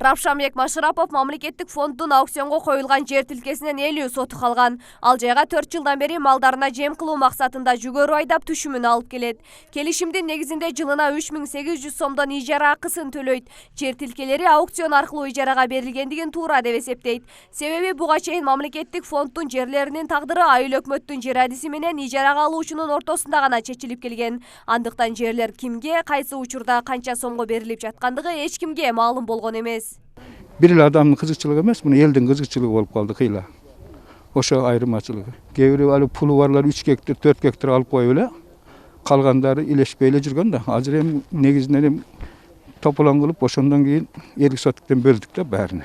Равшанбек Машарапов мамлекеттик фонддун аукционго коюлган жер тилкесинен 50 сотук алган. Ал жайга 4 жылдан бери малдарына жем кылуу максатында жүгөрү айдап түшүмүн алып келет. Келишимдин негизинде жылына 3800 сомдон ижара акысын төлөйт. Жер тилкелери аукцион аркылуу ижарага берилгендигин туура деп эсептейт. Себеби буга чейин мамлекеттик фонддун жерлеринин тагдыры айыл өкмөттүн жер адиси менен ижарага алуучунун ортосунда гана чечилип келген. Андыктан жерлер кимге, кайсы учурда канча сомго берилип жаткандыгы эч кимге маалым болгон эмес. Bir il adamın kızıkçılığı emez, bunu elden kızıkçılığı olup kaldı kıyla. Oşa ayrımacılığı. Gevri alıp pulu varlar 3 hektar, 4 hektar alıp koy öyle. Kalganları ileşpeyle jirgen de. Hazır hem negizinden hem topulan kılıp oşondan keyin 50 sotuktan böldük de bärini.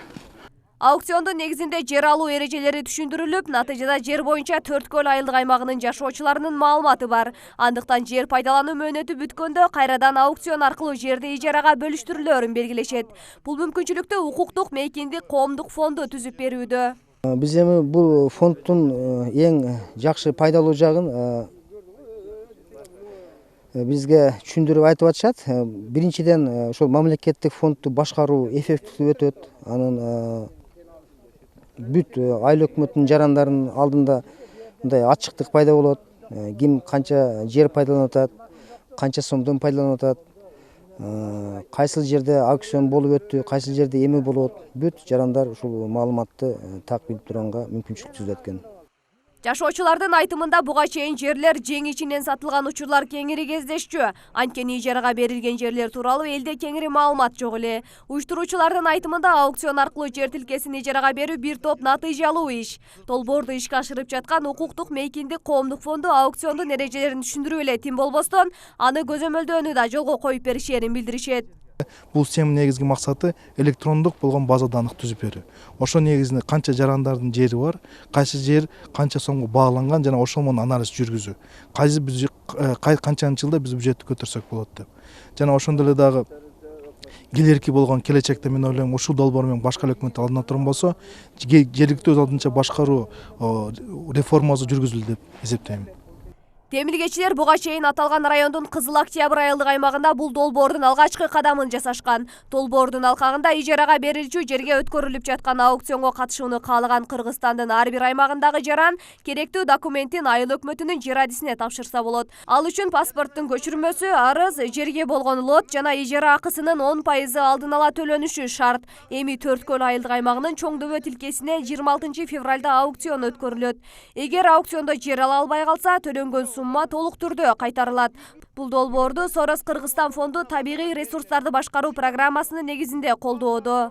Аукциондун негизинде жер алуу эрежелери түшүндүрүлүп, натыйжада жер боюнча Төрткөл айылдык аймагынын жашоочуларынын маалыматы бар. Андыктан жер пайдалануу мөөнөтү бүткөндө кайрадан аукцион аркылуу жерди ижарага бөлүштүрүлөөрүн белгилешет. Бул мүмкүнчүлүктү укуктук мейкиндик коомдук фонду түзүп берүүдө. Биз эми бул фонддун эң жакшы пайдалуу жагын бизге түшүндүрүп айтып атышат. Биринчиден ошол мамлекеттик фондду башкаруу эффективдүү өтөт. Анын бүт айыл өкмөттүн жарандарынын алдында мындай ачыктык пайда болот. Ким канча жер пайдаланып атат, канча сомдон пайдаланып атат, кайсыл жерде аукцион болуп өттү, кайсыл жерде эме болот. Бүт жарандар ушул маалыматты так билип турганга мүмкүнчүлүк түзүп эткен. Жашоочулардын айтымында буга чейин жерлер жең ичинен сатылган учурлар кеңири кездешчү. Анткени ижарага берилген жерлер тууралуу элде кеңири маалымат жок эле. Уюштуруучулардын айтымында аукцион аркылуу жер тилкесин ижарага берүү бир топ натыйжалуу иш. Долбоорду ишке ашырып жаткан укуктук мейкиндик коомдук фонду аукциондун эрежелерин түшүндүрүп эле тим болбостон, аны көзөмөлдөөнү да жолго коюп беришерин билдиришет. Бул схеманын негизги максаты электрондук болгон база данных түзүп берүү. Ошо негизинде канча жарандардын жери бар, кайсы жер канча сомго бааланган жана ошол менен анализ жүргүзүү. Канчанчы жылда биз бюджетти көтөрсөк болот деп. Жана ошондой эле дагы келерки болгон келечекте мен ойлойм ушул долбоор менен башка өкмөт алдына турган болсо, жергиликтүү өз алдынча башкаруу реформасы жүргүзүлдү деп эсептейм. Темилгечилер буга чейин аталган райондун Кызыл Октябрь айылдык аймагында бул долбоордун алгачкы кадамын жасашкан. Долбоордун алкагында ижарага берилчү жерге өткөрүлүп жаткан аукционго катышууну каалаган Кыргызстандын ар бир аймагындагы жаран керектүү документин айыл өкмөтүнүн жер адисине тапшырса болот. Ал үчүн паспорттун көчүрмөсү, арыз, жерге болгон лот жана ижара акысынын 10% алдын ала төлөнүшү шарт. Эми Төрткөл айылдык аймагынын Чоң Дөбө тилкесине 26 февралда аукцион өткөрүлөт. Эгер аукциондо жер ала албай калса, төлөнгөн сумма толук түрдө кайтарылат. Бул долбоорду Сорос Кыргызстан фонду табигый ресурстарды башкаруу программасынын негизинде колдоодо.